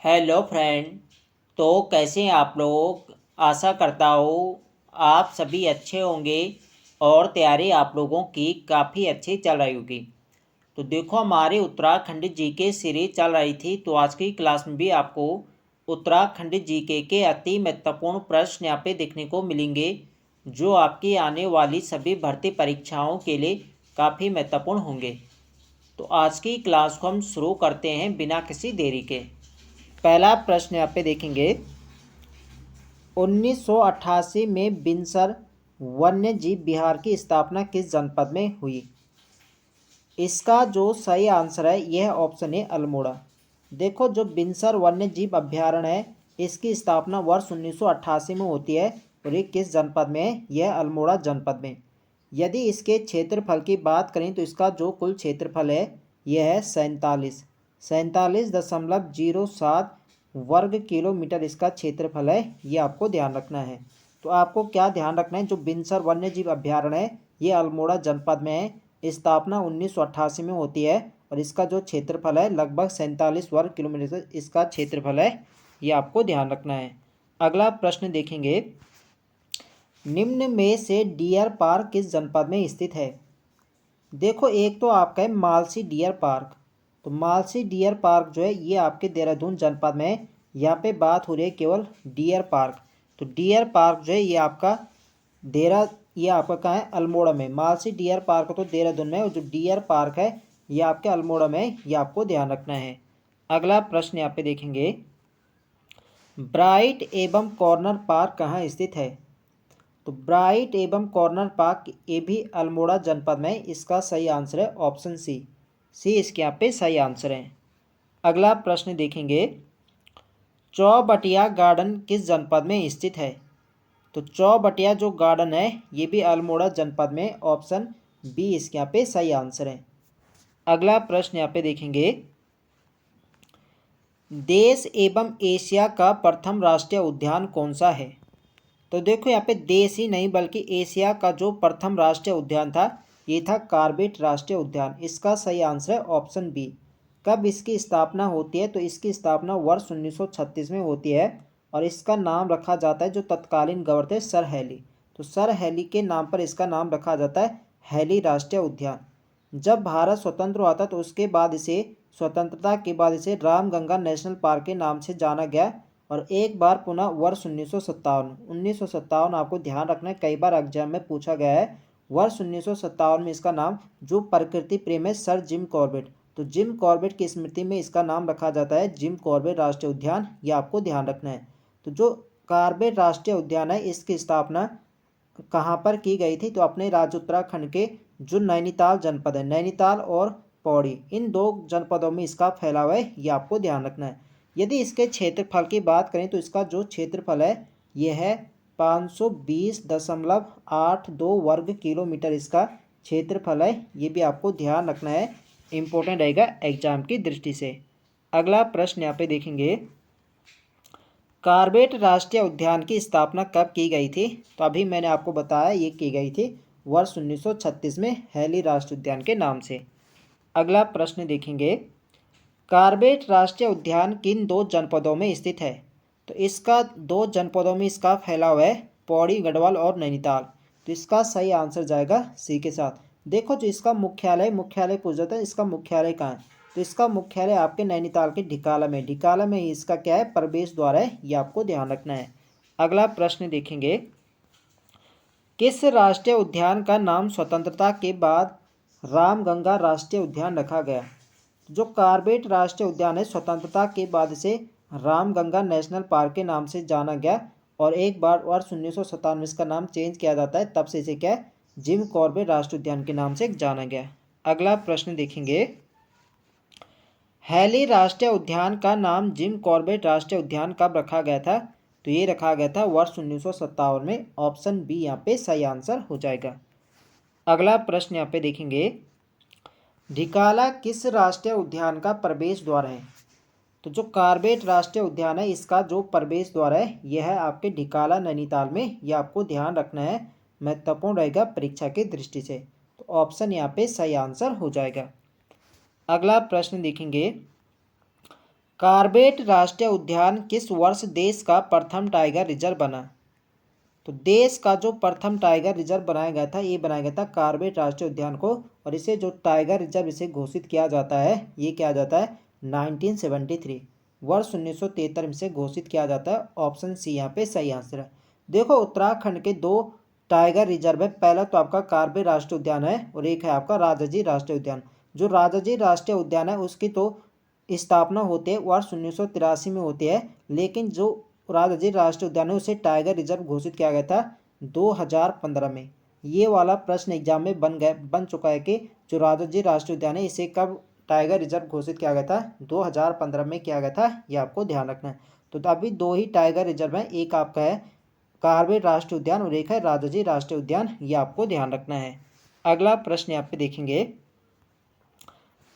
Hello friend. तो कैसे हैं आप लोग। आशा करता हूँ आप सभी अच्छे होंगे और तैयारी आप लोगों की काफ़ी अच्छी चल रही होगी। तो देखो हमारी उत्तराखंड जीके सीरीज चल रही थी, तो आज की क्लास में भी आपको उत्तराखंड जीके के अति महत्वपूर्ण प्रश्न यहाँ पे देखने को मिलेंगे, जो आपकी आने वाली सभी भर्ती परीक्षाओं के लिए काफ़ी महत्वपूर्ण होंगे। तो आज की क्लास को हम शुरू करते हैं बिना किसी देरी के। पहला प्रश्न यहाँ पे देखेंगे, 1988 में बिनसर वन्य जीव विहार की स्थापना किस जनपद में हुई। इसका जो सही आंसर है यह ऑप्शन है अल्मोड़ा। देखो जो बिनसर वन्य जीव अभ्यारण्य है इसकी स्थापना वर्ष 1988 में होती है और ये किस जनपद में है, यह अल्मोड़ा जनपद में। यदि इसके क्षेत्रफल की बात करें तो इसका जो कुल क्षेत्रफल है यह है 47.07 वर्ग किलोमीटर इसका क्षेत्रफल है। ये आपको ध्यान रखना है। तो आपको क्या ध्यान रखना है, जो बिनसर वन्य जीव अभ्यारण्य है ये अल्मोड़ा जनपद में है। स्थापना 1988 में होती है और इसका जो क्षेत्रफल है लगभग 47 वर्ग किलोमीटर इसका क्षेत्रफल है। ये आपको ध्यान रखना है। अगला प्रश्न देखेंगे, निम्न में से डियर पार्क किस जनपद में स्थित है। देखो एक तो आपका है मालसी डियर पार्क। तो मालसी डियर पार्क जो है ये आपके देहरादून जनपद में है। यहाँ पे बात हो रही है केवल डियर पार्क। तो डियर पार्क जो है ये आपका कहाँ है, अल्मोड़ा में। मालसी डियर पार्क तो देहरादून में, और जो डियर पार्क है ये आपके अल्मोड़ा में है। ये आपको ध्यान रखना है। अगला प्रश्न यहाँ पे देखेंगे, ब्राइट एवं कॉर्नर पार्क कहाँ स्थित है। तो ब्राइट एवं कॉर्नर पार्क ये भी अल्मोड़ा जनपद में। इसका सही आंसर है ऑप्शन सी इसके यहाँ पे सही आंसर है। अगला प्रश्न देखेंगे, चौबटिया गार्डन किस जनपद में स्थित है। तो चौबटिया जो गार्डन है ये भी अल्मोड़ा जनपद में, ऑप्शन बी इसके यहाँ पे सही आंसर है। अगला प्रश्न यहाँ पे देखेंगे, देश एवं एशिया का प्रथम राष्ट्रीय उद्यान कौन सा है। तो देखो यहाँ पे देश ही नहीं बल्कि एशिया का जो प्रथम राष्ट्रीय उद्यान था ये था कॉर्बेट राष्ट्रीय उद्यान। इसका सही आंसर है ऑप्शन बी। कब इसकी स्थापना होती है, तो इसकी स्थापना वर्ष 1936 में होती है और इसका नाम रखा जाता है जो तत्कालीन गवर्नर थे सर हैली। तो सर हैली के नाम पर इसका नाम रखा जाता है हैली राष्ट्रीय उद्यान। जब भारत स्वतंत्र हुआ था तो उसके बाद इसे स्वतंत्रता के बाद इसे रामगंगा नेशनल पार्क के नाम से जाना गया और एक बार पुनः वर्ष 1957 आपको ध्यान रखना है, कई बार एग्जाम में पूछा गया है। वर्ष 1957 में इसका नाम जो प्रकृति प्रेम है सर जिम कॉर्बेट, तो जिम कॉर्बेट की स्मृति में इसका नाम रखा जाता है जिम कॉर्बेट राष्ट्रीय उद्यान। ये आपको ध्यान रखना है। तो जो कॉर्बेट राष्ट्रीय उद्यान है इसकी स्थापना कहाँ पर की गई थी, तो अपने राज्य उत्तराखंड के जो नैनीताल जनपद है, नैनीताल और पौड़ी, इन दो जनपदों में इसका फैलाव है। ये आपको ध्यान रखना है। यदि इसके क्षेत्रफल की बात करें तो इसका जो क्षेत्रफल है यह है 520.82 वर्ग किलोमीटर इसका क्षेत्रफल है। ये भी आपको ध्यान रखना है, इम्पोर्टेंट रहेगा एग्जाम की दृष्टि से। अगला प्रश्न यहाँ पे देखेंगे, कॉर्बेट राष्ट्रीय उद्यान की स्थापना कब की गई थी। तो अभी मैंने आपको बताया ये की गई थी वर्ष 1936 में हैली राष्ट्रीय उद्यान के नाम से। अगला प्रश्न देखेंगे, कॉर्बेट राष्ट्रीय उद्यान किन दो जनपदों में स्थित है। तो इसका दो जनपदों में इसका फैलाव है पौड़ी गढ़वाल और नैनीताल। तो इसका सही आंसर जाएगा सी के साथ। देखो जो इसका मुख्यालय पूछ जाता है, इसका मुख्यालय कहाँ है, तो इसका मुख्यालय आपके नैनीताल के ढिकाला में ही इसका क्या है, प्रवेश द्वार है। ये आपको ध्यान रखना है। अगला प्रश्न देखेंगे, किस राष्ट्रीय उद्यान का नाम स्वतंत्रता के बाद रामगंगा राष्ट्रीय उद्यान रखा गया। जो कॉर्बेट राष्ट्रीय उद्यान है स्वतंत्रता के बाद इसे रामगंगा नेशनल पार्क के नाम से जाना गया और एक बार वर्ष 1957 में इसका नाम चेंज किया जाता है, तब से इसे क्या है, जिम कॉर्बेट राष्ट्रीय उद्यान के नाम से जाना गया। अगला प्रश्न देखेंगे, हैली राष्ट्रीय उद्यान का नाम जिम कॉर्बेट राष्ट्रीय उद्यान कब रखा गया था। तो ये रखा गया था वर्ष 1957 में, ऑप्शन बी यहाँ पे सही आंसर हो जाएगा। अगला प्रश्न यहाँ पे देखेंगे, ढिकाला किस राष्ट्रीय उद्यान का प्रवेश द्वार है। तो जो कॉर्बेट राष्ट्रीय उद्यान है इसका जो प्रवेश द्वार है यह है आपके ढिकाला नैनीताल में। यह आपको ध्यान रखना है, महत्वपूर्ण रहेगा परीक्षा की दृष्टि से। तो ऑप्शन यहाँ पे सही आंसर हो जाएगा। अगला प्रश्न देखेंगे, कार्बेट राष्ट्रीय उद्यान किस वर्ष देश का प्रथम टाइगर रिजर्व बना? तो देश का जो प्रथम टाइगर रिजर्व बनाया गया था, ये बनाया गया था कार्बेट राष्ट्रीय उद्यान को, और इसे जो टाइगर रिजर्व इसे घोषित किया जाता है, ये क्या जाता है 1973 वर्ष 1973 से घोषित किया जाता है। ऑप्शन सी यहाँ पे सही आंसर है। देखो उत्तराखंड के दो टाइगर रिजर्व है, पहला तो आपका कार्बेट राष्ट्रीय उद्यान है और एक है आपका राजाजी राष्ट्रीय उद्यान। जो राजाजी राष्ट्रीय उद्यान है उसकी तो स्थापना होती है वर्ष 1983 में होती है, लेकिन जो राजाजी राष्ट्रीय उद्यान है उसे टाइगर रिजर्व घोषित किया गया था 2015 में। ये वाला प्रश्न एग्जाम में बन चुका है कि जो राजाजी राष्ट्रीय उद्यान है इसे कब टाइगर रिजर्व घोषित किया गया था, 2015 में किया गया था, ये आपको ध्यान रखना है। तो अभी दो ही टाइगर रिजर्व है, एक आपका है कार्बेट राष्ट्रीय उद्यान और एक है राजाजी राष्ट्रीय उद्यान, ये आपको ध्यान रखना है। अगला प्रश्न यहाँ पे देखेंगे,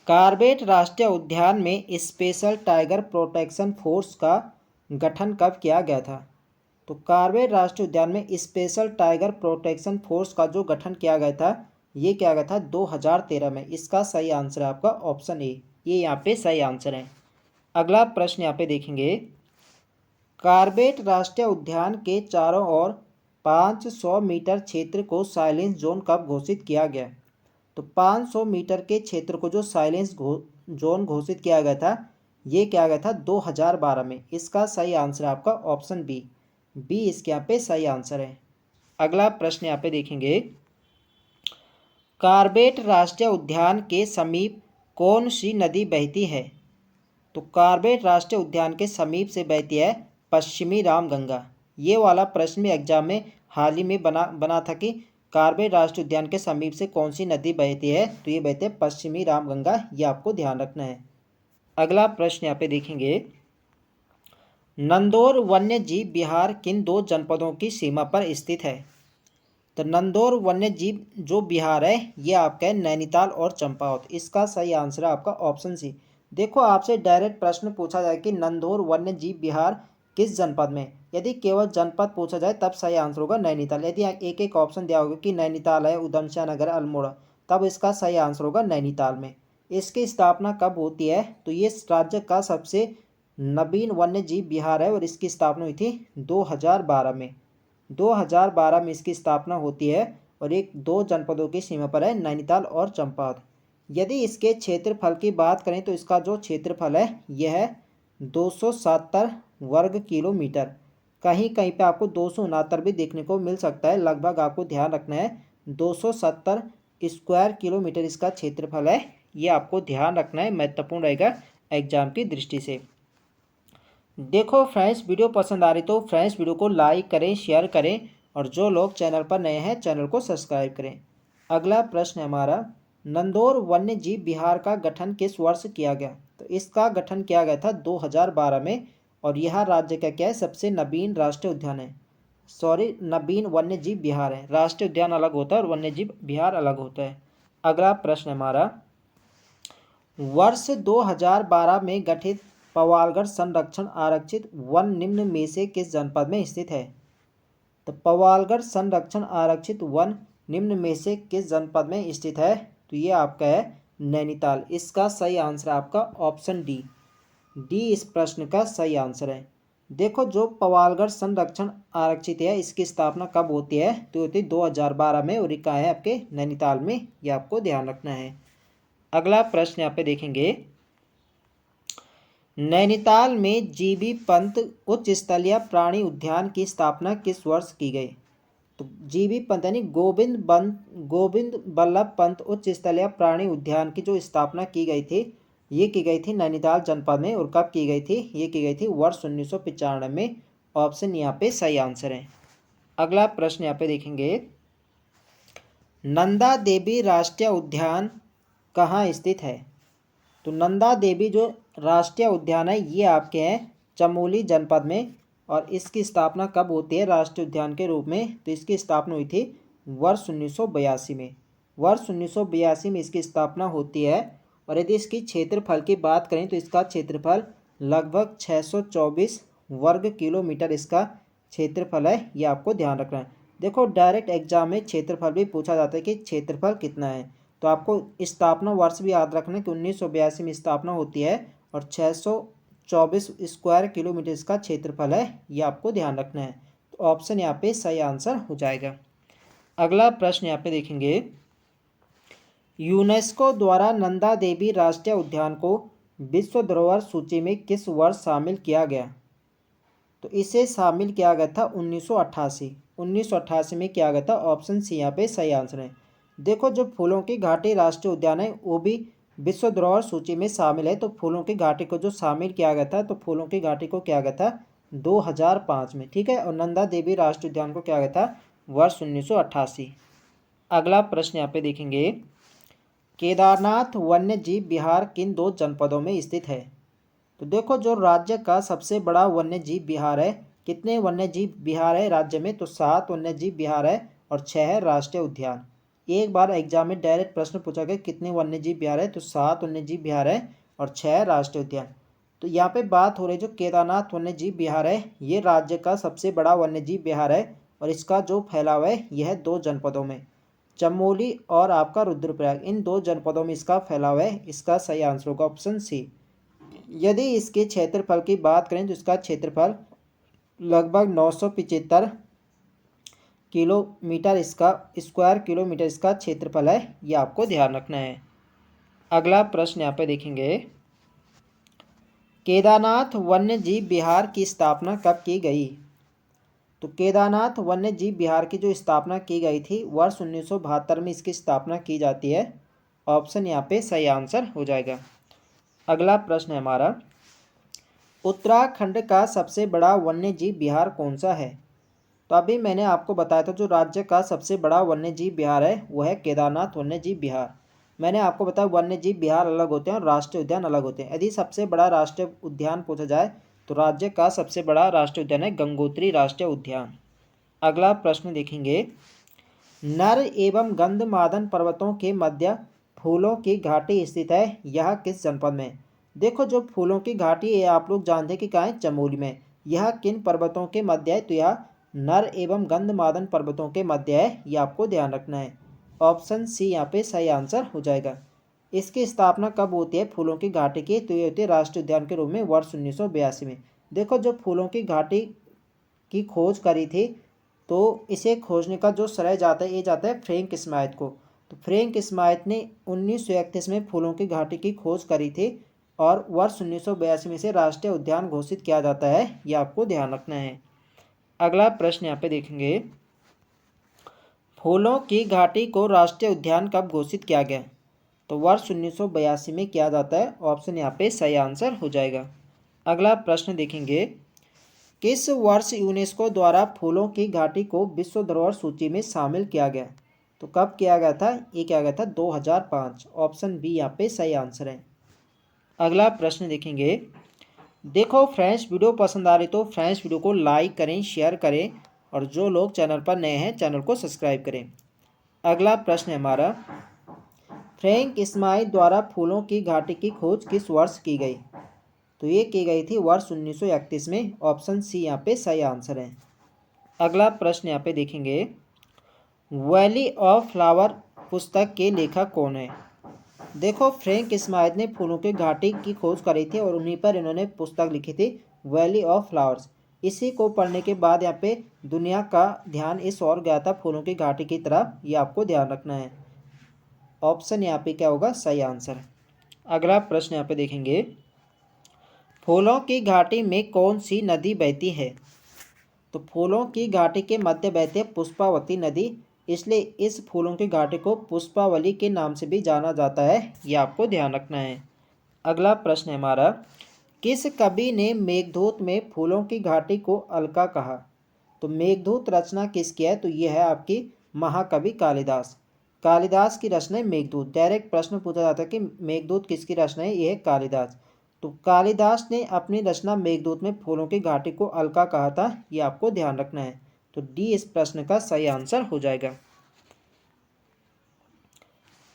कार्बेट राष्ट्रीय उद्यान में स्पेशल टाइगर प्रोटेक्शन फोर्स का गठन कब किया गया था? तो कार्बेट राष्ट्रीय उद्यान में स्पेशल टाइगर प्रोटेक्शन फोर्स का जो गठन किया गया था, ये किया गया था 2013 में। इसका सही आंसर है आपका ऑप्शन ए, ये यहाँ पे सही आंसर है। अगला प्रश्न यहाँ पे देखेंगे, कार्बेट राष्ट्रीय उद्यान के चारों ओर 500 मीटर क्षेत्र को साइलेंस जोन कब घोषित किया गया? तो 500 मीटर के क्षेत्र को जो साइलेंस जोन घोषित किया गया था, ये किया गया था 2012 में। इसका सही आंसर है आपका ऑप्शन बी, इसके यहाँ पे सही आंसर है। अगला प्रश्न यहाँ पे देखेंगे, कार्बेट राष्ट्रीय उद्यान के समीप कौन सी नदी बहती है? तो कार्बेट राष्ट्रीय उद्यान के समीप से बहती है पश्चिमी रामगंगा। ये वाला प्रश्न भी एग्जाम में हाल ही में बना था कि कार्बेट राष्ट्रीय उद्यान के समीप से कौन सी नदी बहती है, तो ये बहती है पश्चिमी रामगंगा, ये आपको ध्यान रखना है। अगला प्रश्न यहाँ पे देखेंगे, नंदौर वन्य जीव विहार किन दो जनपदों की सीमा पर स्थित है? तो नंदौर वन्य जीव जो विहार है ये आपका है नैनीताल और चंपावत। इसका सही आंसर है आपका ऑप्शन सी। देखो आपसे डायरेक्ट प्रश्न पूछा जाए कि नंदौर वन्य जीव विहार किस जनपद में, यदि केवल जनपद पूछा जाए तब सही आंसर होगा नैनीताल। यदि एक एक ऑप्शन दिया होगा कि नैनीताल है, उधमसिंह नगर, अल्मोड़ा, तब इसका सही आंसर होगा नैनीताल में। इसकी स्थापना कब होती है? तो ये राज्य का सबसे नवीन वन्य जीव विहार है और इसकी स्थापना हुई थी 2012 में। 2012 में इसकी स्थापना होती है और एक दो जनपदों की सीमा पर है, नैनीताल और चंपावत। यदि इसके क्षेत्रफल की बात करें तो इसका जो क्षेत्रफल है यह है 270 वर्ग किलोमीटर। कहीं कहीं पे आपको 269 भी देखने को मिल सकता है, लगभग आपको ध्यान रखना है 270 स्क्वायर किलोमीटर इसका क्षेत्रफल है, ये आपको ध्यान रखना है, महत्वपूर्ण रहेगा एग्जाम की दृष्टि से। देखो फ्रेंड्स, वीडियो पसंद आ रही तो फ्रेंड्स वीडियो को लाइक करें, शेयर करें, और जो लोग चैनल पर नए हैं चैनल को सब्सक्राइब करें। अगला प्रश्न है हमारा, नंदौर वन्य जीव विहार का गठन किस वर्ष किया गया? तो इसका गठन किया गया था 2012 में, और यह राज्य का क्या है, सबसे नवीन राष्ट्रीय उद्यान है, नवीन वन्य जीव विहार है। राष्ट्रीय उद्यान अलग होता है और वन्य जीव विहार अलग होता है। अगला प्रश्न हमारा, वर्ष 2012 में गठित पवालगढ़ संरक्षण आरक्षित वन निम्न में से किस जनपद में स्थित है? तो पवालगढ़ संरक्षण आरक्षित वन निम्न में से किस जनपद में स्थित है? तो ये आपका है नैनीताल। इसका सही आंसर आपका ऑप्शन डी, इस प्रश्न का सही आंसर है। देखो जो पवालगढ़ संरक्षण आरक्षित है इसकी स्थापना कब होती है? तो होती है 2012 में, और कहाँ है आपके नैनीताल में, ये आपको ध्यान रखना है। अगला प्रश्न यहाँ पे देखेंगे, नैनीताल में जीबी पंत उच्च स्तरीय प्राणी उद्यान की स्थापना किस वर्ष की गई? तो जीबी पंत यानी गोविंद बल्लभ पंत उच्च स्तरीय प्राणी उद्यान की जो स्थापना की गई थी, ये की गई थी नैनीताल जनपद में, और कब की गई थी? ये की गई थी वर्ष 1995 में। ऑप्शन यहाँ पे सही आंसर है। अगला प्रश्न यहाँ पे देखेंगे, नंदा देवी राष्ट्रीय उद्यान कहाँ स्थित है? तो नंदा देवी जो राष्ट्रीय उद्यान है ये आपके हैं चमोली जनपद में, और इसकी स्थापना कब होती है राष्ट्रीय उद्यान के रूप में? तो इसकी स्थापना हुई थी वर्ष 1982 में। वर्ष 1982 में इसकी स्थापना होती है, और यदि इसकी क्षेत्रफल की बात करें तो इसका क्षेत्रफल लगभग 624 वर्ग किलोमीटर इसका क्षेत्रफल है, ये आपको ध्यान रखना है। देखो डायरेक्ट एग्जाम में क्षेत्रफल भी पूछा जाता है कि क्षेत्रफल कितना है, तो आपको स्थापना वर्ष भी याद रखना है कि 1982 में स्थापना होती है और 24 स्क्वायर किलोमीटर इसका क्षेत्रफल है, ये आपको ध्यान रखना है। तो ऑप्शन यहाँ पे सही आंसर हो जाएगा। अगला प्रश्न यहाँ पे देखेंगे, यूनेस्को द्वारा नंदा देवी राष्ट्रीय उद्यान को विश्व धरोहर सूची में किस वर्ष शामिल किया गया? तो इसे शामिल किया गया था 1988 में किया गया था। ऑप्शन सी यहाँ पे सही आंसर है। देखो, जो फूलों की घाटी राष्ट्रीय उद्यान है वो भी विश्व धरोहर सूची में शामिल है। तो फूलों की घाटी को जो शामिल किया गया था, तो फूलों की घाटी को किया गया था 2005 में, ठीक है। और नंदा देवी राष्ट्रीय उद्यान को किया गया था वर्ष 1988। अगला प्रश्न यहाँ पे देखेंगे, केदारनाथ वन्य जीव विहार किन 2 जनपदों में स्थित है? तो देखो, जो राज्य का सबसे बड़ा वन्य जीव विहार है, कितने वन्य जीव विहार है राज्य में? तो 7 वन्य जीव विहार है और 6 है राष्ट्रीय उद्यान। एक बार एग्जाम में डायरेक्ट प्रश्न पूछा गया कितने वन्य जीव विहार है, तो 7 वन्य जीव विहार है और 6 है राष्ट्रीय उद्यान। तो यहाँ पे बात हो रही है, जो केदारनाथ वन्य जीव विहार है ये राज्य का सबसे बड़ा वन्य जीव विहार है और इसका जो फैलाव है यह है 2 जनपदों में, चमोली और आपका रुद्रप्रयाग, इन 2 जनपदों में इसका फैलाव है। इसका सही आंसर होगा ऑप्शन सी। यदि इसके क्षेत्रफल की बात करें तो इसका क्षेत्रफल लगभग 975 किलोमीटर इसका स्क्वायर किलोमीटर इसका क्षेत्रफल है, ये आपको ध्यान रखना है। अगला प्रश्न यहाँ पे देखेंगे, केदारनाथ वन्य जीव विहार की स्थापना कब की गई? तो केदारनाथ वन्य जीव विहार की जो स्थापना की गई थी वर्ष 1972 में इसकी स्थापना की जाती है। ऑप्शन यहाँ पे सही आंसर हो जाएगा। अगला प्रश्न है हमारा, उत्तराखंड का सबसे बड़ा वन्य जीव विहार कौन सा है? तो अभी मैंने आपको बताया था जो राज्य का सबसे बड़ा वन्य जीव विहार है वो है केदारनाथ वन्य जीव विहार। मैंने आपको बताया वन्य जीव विहार अलग होते हैं और राष्ट्रीय उद्यान अलग होते हैं। यदि सबसे बड़ा राष्ट्रीय उद्यान पूछा जाए तो राज्य का सबसे बड़ा राष्ट्रीय उद्यान है गंगोत्री राष्ट्रीय उद्यान। अगला प्रश्न देखेंगे, नर एवं गंधमादन पर्वतों के मध्य फूलों की घाटी स्थित है, यह किस जनपद में? देखो, जो फूलों की घाटी है आप लोग जानते हैं कि कहाँ है, चमोली में। यह किन पर्वतों के मध्य है? तो यह नर एवं गंधमादन पर्वतों के मध्य है, यह आपको ध्यान रखना है। ऑप्शन सी यहाँ पे सही आंसर हो जाएगा। इसकी स्थापना कब होती है फूलों की घाटी की? तो ये होती है राष्ट्रीय उद्यान के रूप में वर्ष 1982 में। देखो, जो फूलों की घाटी की खोज करी थी तो इसे खोजने का जो श्रेय जाता है ये जाता है फ्रैंक स्माइथ को। तो फ्रैंक स्माइथ ने 1931 में फूलों की घाटी की खोज करी थी और वर्ष 1982 में से राष्ट्रीय उद्यान घोषित किया जाता है, ये आपको ध्यान रखना है। अगला प्रश्न यहाँ पे देखेंगे, फूलों की घाटी को राष्ट्रीय उद्यान कब घोषित किया गया? तो वर्ष 1982 में किया जाता है। ऑप्शन यहाँ पे सही आंसर हो जाएगा। अगला प्रश्न देखेंगे, किस वर्ष यूनेस्को द्वारा फूलों की घाटी को विश्व धरोहर सूची में शामिल किया गया? तो कब किया गया था? ये किया गया था 2005। ऑप्शन बी यहाँ पे सही आंसर है। अगला प्रश्न देखेंगे, देखो फ्रेंड्स, वीडियो पसंद आ रही तो फ्रेंड्स वीडियो को लाइक करें, शेयर करें और जो लोग चैनल पर नए हैं चैनल को सब्सक्राइब करें। अगला प्रश्न है हमारा, फ्रैंक स्माइथ द्वारा फूलों की घाटी की खोज किस वर्ष की गई? तो ये की गई थी वर्ष 1931 में। ऑप्शन सी यहाँ पे सही आंसर है। अगला प्रश्न यहाँ पे देखेंगे, वैली ऑफ फ्लावर पुस्तक के लेखक कौन है? देखो, फ्रैंक स्माइथ ने फूलों की घाटी की खोज करी थी और उन्हीं पर इन्होंने पुस्तक लिखी थी वैली ऑफ फ्लावर्स। इसी को पढ़ने के बाद यहाँ पे दुनिया का ध्यान इस ओर गया था फूलों की घाटी की तरफ, ये आपको ध्यान रखना है। ऑप्शन यहाँ पे क्या होगा? सही आंसर। अगला प्रश्न यहाँ पे देखेंगे, फूलों की घाटी में कौन सी नदी बहती है? तो फूलों की घाटी के मध्य बहती है पुष्पावती नदी, इसलिए इस फूलों की घाटी को पुष्पावली के नाम से भी जाना जाता है, ये आपको ध्यान रखना है। अगला प्रश्न है हमारा, किस कवि ने मेघदूत में फूलों की घाटी को अलका कहा? तो मेघदूत रचना किसकी है? तो ये है आपकी महाकवि कालिदास। कालिदास की रचना है मेघदूत। डायरेक्ट प्रश्न पूछा जाता है कि मेघदूत किसकी रचना है? ये है कालिदास। तो कालिदास ने अपनी रचना मेघदूत में फूलों की घाटी को अलका कहा था, ये आपको ध्यान रखना है। तो डी इस प्रश्न का सही आंसर हो जाएगा।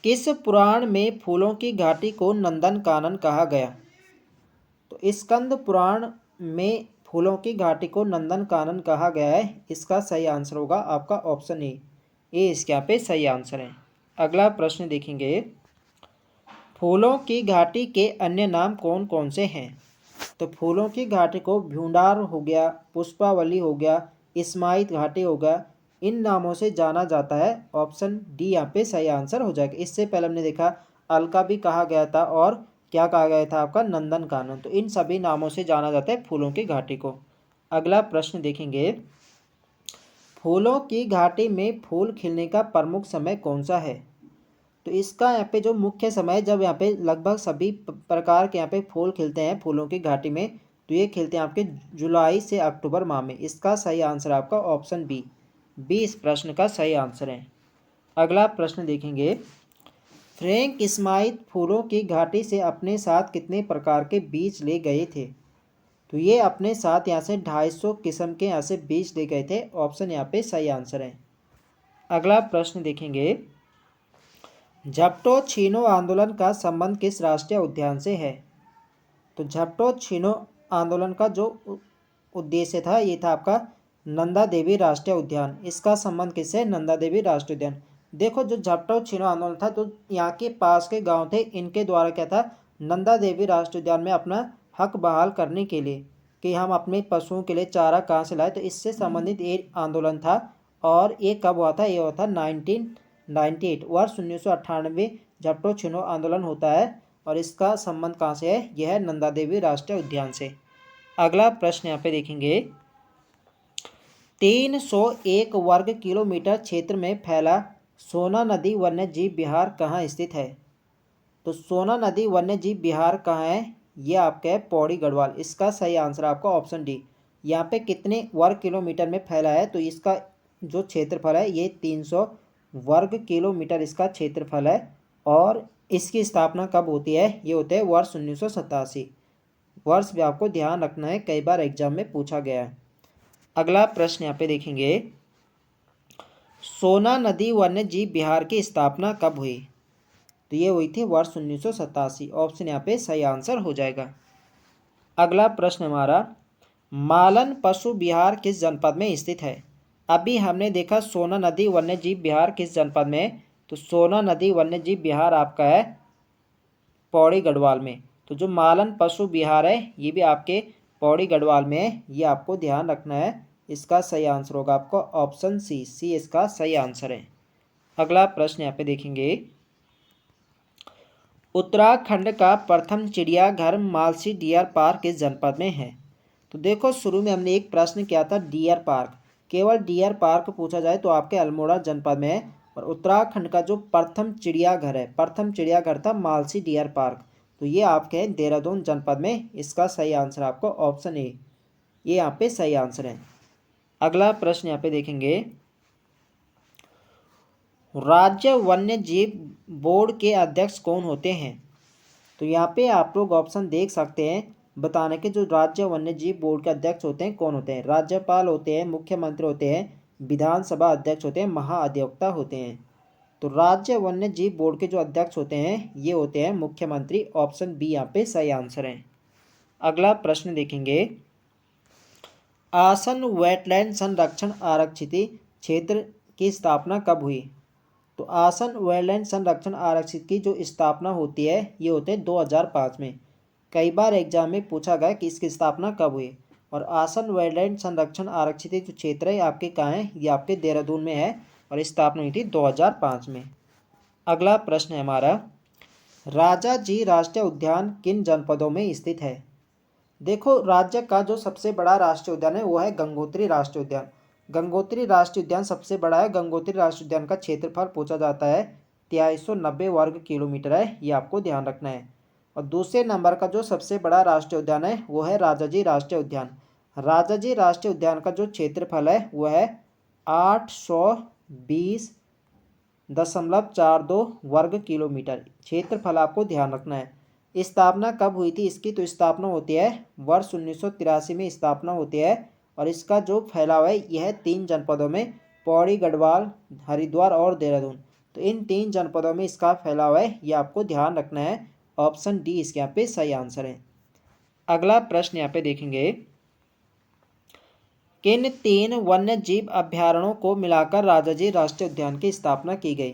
किस पुराण में फूलों की घाटी को नंदन कानन कहा गया? तो स्कंद पुराण में फूलों की घाटी को नंदन कानन कहा गया है। इसका सही आंसर होगा आपका ऑप्शन ए। इसके यहाँ पे सही आंसर है। अगला प्रश्न देखेंगे, फूलों की घाटी के अन्य नाम कौन कौन से हैं? तो फूलों की घाटी को भ्यूंडार हो गया, पुष्पावली हो गया, इस्माइल घाटी हो गया, इन नामों से जाना जाता है। ऑप्शन डी यहाँ पे सही आंसर हो जाएगा। इससे पहले हमने देखा अलका भी कहा गया था और क्या कहा गया था आपका नंदन कानन। तो इन सभी नामों से जाना जाता है फूलों की घाटी को। अगला प्रश्न देखेंगे, फूलों की घाटी में फूल खिलने का प्रमुख समय कौन सा है? तो इसका यहाँ पे जो मुख्य समय, जब यहाँ पे लगभग सभी प्रकार के यहाँ पे फूल खिलते हैं फूलों की घाटी में, तो ये खिलते हैं आपके जुलाई से अक्टूबर माह में। इसका सही आंसर आपका ऑप्शन बी इस प्रश्न का सही आंसर है। अगला प्रश्न देखेंगे, फ्रैंक इस्माइल फूलों की घाटी से अपने साथ कितने प्रकार के बीज ले गए थे? तो ये अपने साथ यहाँ से 250 किस्म के यहाँ से बीज ले गए थे। ऑप्शन यहाँ पे सही आंसर है। अगला प्रश्न देखेंगे, झपटो छीनो आंदोलन का संबंध किस राष्ट्रीय उद्यान से है? तो झपटो छीनो आंदोलन का जो उद्देश्य था ये था आपका नंदा देवी राष्ट्रीय उद्यान। इसका संबंध किससे? नंदा देवी राष्ट्रीय उद्यान। देखो जो झपटो छीनो आंदोलन था तो यहाँ के पास के गांव थे, इनके द्वारा क्या था, नंदा देवी राष्ट्रीय उद्यान में अपना हक बहाल करने के लिए कि हम अपने पशुओं के लिए चारा कहाँ से लाए, तो इससे संबंधित एक आंदोलन था। और ये कब हुआ था? ये हुआ था 1998 वर्ष 1998 झपटो छीनो आंदोलन होता है। और इसका संबंध कहाँ से है? यह है नंदा देवी राष्ट्रीय उद्यान से। अगला प्रश्न यहाँ पे देखेंगे, 301 वर्ग किलोमीटर क्षेत्र में फैला सोना नदी वन्य जीव विहार कहाँ स्थित है? तो सोना नदी वन्य जीव विहार कहाँ है? ये आपका है पौड़ी गढ़वाल। इसका सही आंसर आपका ऑप्शन डी। यहाँ पे कितने वर्ग किलोमीटर में फैला है? तो इसका जो क्षेत्रफल है ये 300 वर्ग किलोमीटर इसका क्षेत्रफल है। और इसकी स्थापना कब होती है? ये होते हैं वर्ष 1987। वर्ष भी आपको ध्यान रखना है, कई बार एग्जाम में पूछा गया है। अगला प्रश्न यहाँ पे देखेंगे, सोना नदी वन्य जीव विहार की स्थापना कब हुई? तो ये हुई थी वर्ष 1987। ऑप्शन यहाँ पे सही आंसर हो जाएगा। अगला प्रश्न हमारा, मालन पशु विहार किस जनपद में स्थित है? अभी हमने देखा सोना नदी वन्य जीव विहार किस जनपद में है? तो सोना नदी वन्य जीव विहार आपका है पौड़ी गढ़वाल में। तो जो मालन पशु विहार है ये भी आपके पौड़ी गढ़वाल में है, ये आपको ध्यान रखना है। इसका सही आंसर होगा आपको ऑप्शन सी इसका सही आंसर है। अगला प्रश्न यहाँ पे देखेंगे, उत्तराखंड का प्रथम चिड़ियाघर मालसी डियर पार्क किस जनपद में है? तो देखो शुरू में हमने एक प्रश्न किया था डियर पार्क, केवल डियर पार्क पूछा जाए तो आपके अल्मोड़ा जनपद में है। और उत्तराखंड का जो प्रथम चिड़ियाघर है, प्रथम चिड़ियाघर था मालसी डियर पार्क, तो ये आपके हैं देहरादून जनपद में। इसका सही आंसर आपको ऑप्शन ए, ये यहाँ पे सही आंसर है। अगला प्रश्न यहाँ पे देखेंगे, राज्य वन्य जीव बोर्ड के अध्यक्ष कौन होते हैं? तो यहाँ पे आप लोग ऑप्शन देख सकते हैं बताने के, जो राज्य वन्य जीव बोर्ड के अध्यक्ष होते हैं कौन होते हैं? राज्यपाल होते हैं, मुख्यमंत्री होते हैं, विधानसभा अध्यक्ष होते हैं, महाधिवक्ता होते हैं। तो राज्य वन्य जीव बोर्ड के जो अध्यक्ष होते हैं ये होते हैं मुख्यमंत्री। ऑप्शन बी यहाँ पे सही आंसर है। अगला प्रश्न देखेंगे, आसन वेटलैंड संरक्षण आरक्षित क्षेत्र की स्थापना कब हुई? तो आसन वेटलैंड संरक्षण आरक्षित की जो स्थापना होती है ये होते हैं 2005 में। कई बार एग्जाम में पूछा गया कि इसकी स्थापना कब हुई। और आसन वेटलैंड संरक्षण आरक्षित जो क्षेत्र है आपके कहाँ है? ये आपके देहरादून में है और स्थापना हुई थी 2005 में। अगला प्रश्न है हमारा, राजा जी राष्ट्रीय उद्यान किन जनपदों में स्थित है? देखो राज्य का जो सबसे बड़ा राष्ट्रीय उद्यान है वो है गंगोत्री राष्ट्रीय उद्यान। गंगोत्री राष्ट्रीय उद्यान सबसे बड़ा है। गंगोत्री राष्ट्रीय उद्यान का क्षेत्रफल पूछा जाता है 2390 वर्ग किलोमीटर है, ये आपको ध्यान रखना है। और दूसरे नंबर का जो सबसे बड़ा राष्ट्रीय उद्यान है वो है राजाजी राष्ट्रीय उद्यान। राजाजी राष्ट्रीय उद्यान का जो क्षेत्रफल है वो है 820.42 वर्ग किलोमीटर। क्षेत्रफल आपको ध्यान रखना है। स्थापना कब हुई थी इसकी? तो स्थापना होती है वर्ष 1983 में स्थापना होती है। और इसका जो फैलाव है यह 3 जनपदों में, पौड़ी, गढ़वाल, हरिद्वार और देहरादून। तो इन 3 जनपदों में इसका फैलाव है, ये आपको ध्यान रखना है। ऑप्शन डी इसके यहाँ पे सही आंसर है। अगला प्रश्न यहाँ पे देखेंगे, किन 3 वन्य जीव अभ्यारण्यों को मिलाकर राजाजी राष्ट्रीय उद्यान की स्थापना की गई?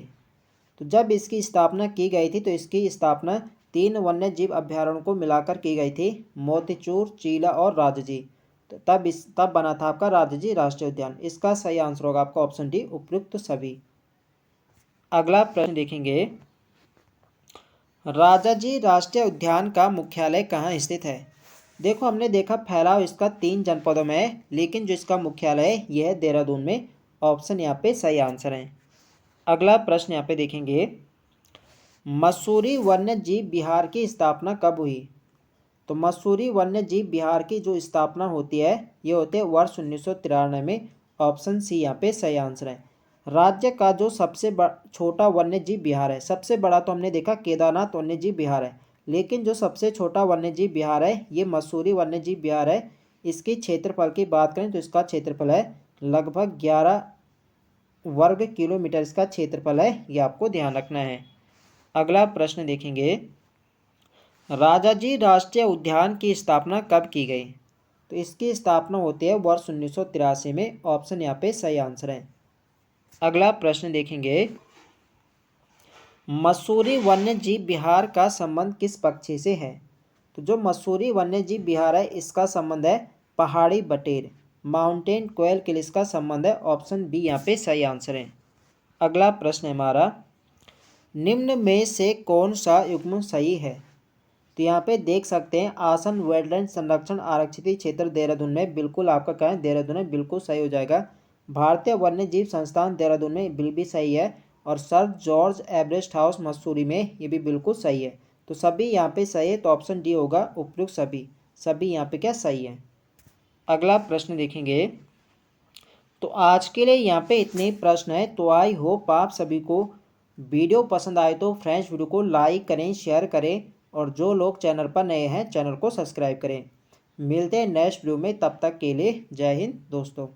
तो जब इसकी स्थापना की गई थी तो इसकी स्थापना 3 वन्य जीव अभ्यारण्यों को मिलाकर की गई थी? मोतीचूर, चीला और राजाजी। तो तब बना था आपका राजाजी राष्ट्रीय उद्यान। इसका सही आंसर होगा आपका ऑप्शन डी, उपयुक्त सभी। अगला प्रश्न देखेंगे, राजाजी राष्ट्रीय उद्यान का मुख्यालय कहाँ स्थित है? देखो हमने देखा फैलाव इसका 3 जनपदों में है, लेकिन जो इसका मुख्यालय है यह है देहरादून में। ऑप्शन यहाँ पे सही आंसर है। अगला प्रश्न यहाँ पे देखेंगे, मसूरी वन्य जीव विहार की स्थापना कब हुई? तो मसूरी वन्य जीव विहार की जो स्थापना होती है ये होते है वर्ष 1993 में। ऑप्शन सी यहाँ पे सही आंसर है। राज्य का जो सबसे छोटा वन्य जीव विहार है, सबसे बड़ा तो हमने देखा केदारनाथ वन्य जीव विहार है, लेकिन जो सबसे छोटा वन्य जीव विहार है ये मसूरी वन्य जीव विहार है। इसकी क्षेत्रफल की बात करें तो इसका क्षेत्रफल है लगभग 11 वर्ग किलोमीटर इसका क्षेत्रफल है, ये आपको ध्यान रखना है। अगला प्रश्न देखेंगे, राजाजी राष्ट्रीय उद्यान की स्थापना कब की गई? तो इसकी स्थापना होती है वर्ष 1983 में। ऑप्शन यहाँ पे सही आंसर है। अगला प्रश्न देखेंगे, मसूरी वन्य जीव विहार का संबंध किस पक्षी से है? तो जो मसूरी वन्य जीव विहार है इसका संबंध है पहाड़ी बटेर, माउंटेन कोयल के लिए इसका संबंध है। ऑप्शन बी यहाँ पे सही आंसर है। अगला प्रश्न है हमारा, निम्न में से कौन सा युग्म सही है? तो यहाँ पे देख सकते हैं आसन वेटलैंड संरक्षण आरक्षित क्षेत्र देहरादून में, बिल्कुल आपका क्या है देहरादून में, बिल्कुल सही हो जाएगा। भारतीय वन्य जीव संस्थान देहरादून में बिल भी सही है, और sir George Everest house Mussoorie में ये भी बिल्कुल सही है। तो सभी यहाँ पे सही है, तो ऑप्शन डी होगा उपयुक्त सभी। सभी यहाँ पे क्या सही है। अगला प्रश्न देखेंगे, तो आज के लिए यहाँ पे इतने ही प्रश्न है। तो आई होप आप सभी को वीडियो पसंद आए तो फ्रेंड्स वीडियो को लाइक करें, शेयर करें, और जो लोग चैनल पर नए हैं चैनल को सब्सक्राइब करें। मिलते हैं नेक्स्ट वीडियो में, तब तक के लिए जय हिंद दोस्तों।